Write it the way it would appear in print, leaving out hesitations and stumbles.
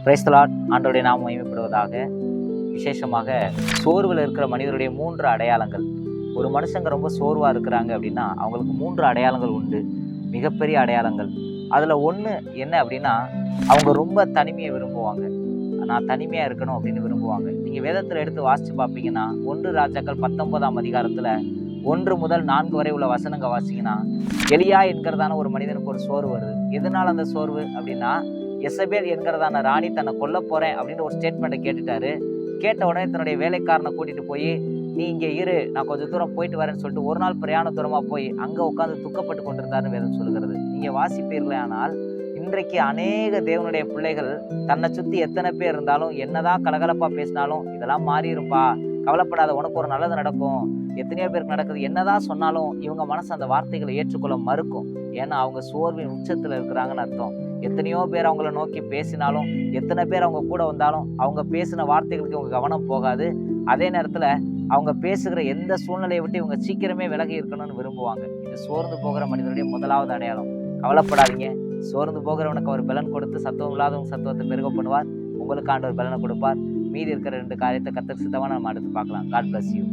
Praise the Lord. ஆண்டவருடைய நாமம் மகிமைப்படுவதாக. விசேஷமாக சோர்வில் இருக்கிற மனிதருடைய 3 அடையாளங்கள். ஒரு மனுஷங்க ரொம்ப சோர்வாக இருக்கிறாங்க அப்படின்னா அவங்களுக்கு 3 அடையாளங்கள் உண்டு, மிகப்பெரிய அடையாளங்கள். அதில் ஒன்று என்ன அப்படின்னா, அவங்க ரொம்ப தனிமையை விரும்புவாங்க. நான் தனிமையாக இருக்கணும் அப்படின்னு விரும்புவாங்க. நீங்கள் வேதத்தில் எடுத்து வாசித்து பார்ப்பீங்கன்னா 1 ராஜாக்கள் 19ஆம் அதிகாரத்தில் 1 முதல் 4 வரை உள்ள வசனங்க வாசிங்கன்னா, எலியா என்கிறதான ஒரு மனிதனுக்கு ஒரு சோர்வு வருது. எதனால் அந்த சோர்வு அப்படின்னா, எசபேல் என்கிறதான ராணி தன்னை கொல்ல போகிறேன் அப்படின்னு ஒரு ஸ்டேட்மெண்ட்டை கேட்டுட்டாரு. கேட்ட உடனே தன்னுடைய வேலைக்காரனை கூட்டிகிட்டு போய், நீ இங்கே இரு, நான் கொஞ்சம் தூரம் போயிட்டு வரேன்னு சொல்லிட்டு ஒரு நாள் பிரயாண தூரமாக போய் அங்கே உட்காந்து துக்கப்பட்டு கொண்டிருந்தாருன்னு வேதம் சொல்கிறது. நீங்கள் வாசிப்பீர்களே, ஆனால் இன்றைக்கு அநேக தேவனுடைய பிள்ளைகள் தன்னை சுற்றி எத்தனை பேர் இருந்தாலும், என்னதான் கலகலப்பாக பேசினாலும், இதெல்லாம் மாறியிருப்பா, கவலைப்படாத, உனக்கு ஒரு நல்லது நடக்கும், எத்தனையோ பேருக்கு நடக்குது, என்னதான் சொன்னாலும் இவங்க மனசு அந்த வார்த்தைகளை ஏற்றுக்கொள்ள மறுக்கும். ஏன்னா அவங்க சோர்வின் உச்சத்தில் இருக்கிறாங்கன்னு அர்த்தம். எத்தனையோ பேர் அவங்கள நோக்கி பேசினாலும், எத்தனை பேர் அவங்க கூட வந்தாலும், அவங்க பேசின வார்த்தைகளுக்கு இவங்க கவனம் போகாது. அதே நேரத்தில் அவங்க பேசுகிற எந்த சூழ்நிலையை விட்டு இவங்க சீக்கிரமே விலகி இருக்கணும்னு விரும்புவாங்க. இது சோர்ந்து போகிற மனிதனுடைய முதலாவது அடையாளம். கவலைப்படாதீங்க, சோர்ந்து போகிறவனுக்கு அவர் பலன் கொடுத்து சத்துவம் இல்லாதவங்க சத்துவத்தை பெருக பண்ணுவார். உங்களுக்கு ஆண்டவர் பலனை கொடுப்பார். மீதி இருக்கிற 2 காரியத்தை கர்த்தர் சித்தமாக நம்ம அடுத்து பார்க்கலாம். God bless you.